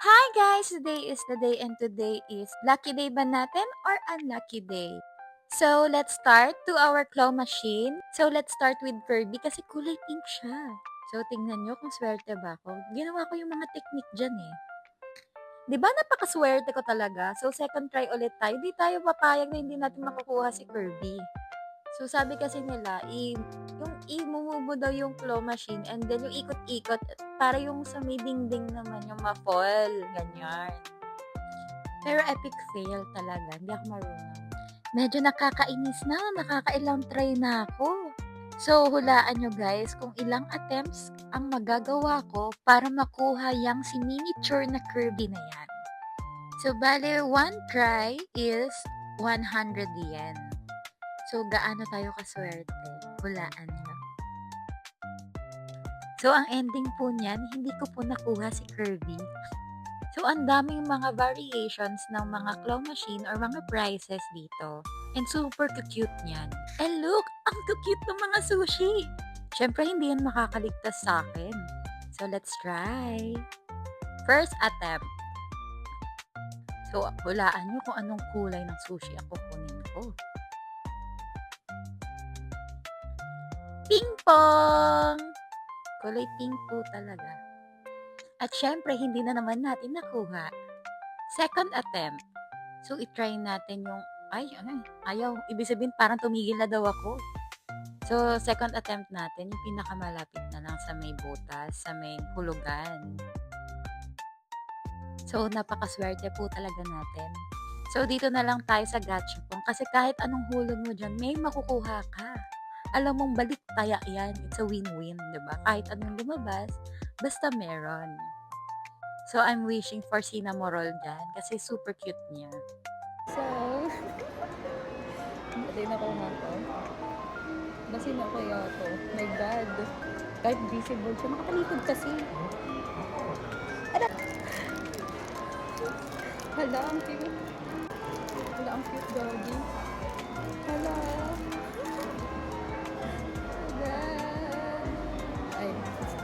Hi guys! Today is the day and today is lucky day ba natin or unlucky day? So, let's start to our claw machine. So, let's start with Kirby kasi kulay pink siya. So, tingnan nyo kung swerte ba ako. Ginawa ko yung mga technique dyan eh. 'Di ba napakaswerte ko talaga? So, second try ulit tayo. Di tayo papayag na hindi natin makukuha si Kirby. So, sabi kasi nila, yung i-move mo daw yung claw machine and then yung ikot-ikot para yung sa may dingding naman yung ma-fall. Ganyan. Pero epic fail talaga. Hindi ako marunong. Medyo nakakainis na. Nakakailang try na ako. So, hulaan nyo guys kung ilang attempts ang magagawa ko para makuha yung si miniature na Kirby na yan. So, bale, one try is 100 yen. So, gaano tayo kaswerte? Hulaan nyo. So, ang ending po niyan, hindi ko po nakuha si Kirby. So, ang daming mga variations ng mga claw machine or mga prizes dito. And super cute niyan. And look, ang cute ng mga sushi. Siyempre, hindi yan makakaligtas sa akin. So, let's try. First attempt. So, hulaan nyo kung anong kulay ng sushi ang kukunin ko. Ping pong! Kulay pink po talaga. At syempre, hindi na naman natin nakuha. Second attempt. So, itry natin yung, ayaw. Ibig sabihin, parang tumigil na daw ako. So, second attempt natin, yung pinakamalapit na lang sa may butas, sa may hulugan. So, napakaswerte po talaga natin. So, dito na lang tayo sa gachapon. Kasi kahit anong hulog mo dyan, may makukuha ka. Alam mong balik taya yan. It's a win-win, diba? Kahit anong lumabas, basta meron. So, I'm wishing for Cinnamoroll dyan kasi super cute niya. So, hindi na ko nga to. Basin na kaya to. My God. Kahit visible siya, nakatalikod kasi. Hala, ang cute. Hala, ang cute, doggy. Hala. Ay, let's see.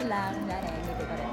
Lang, ganun. Hindi ko rin.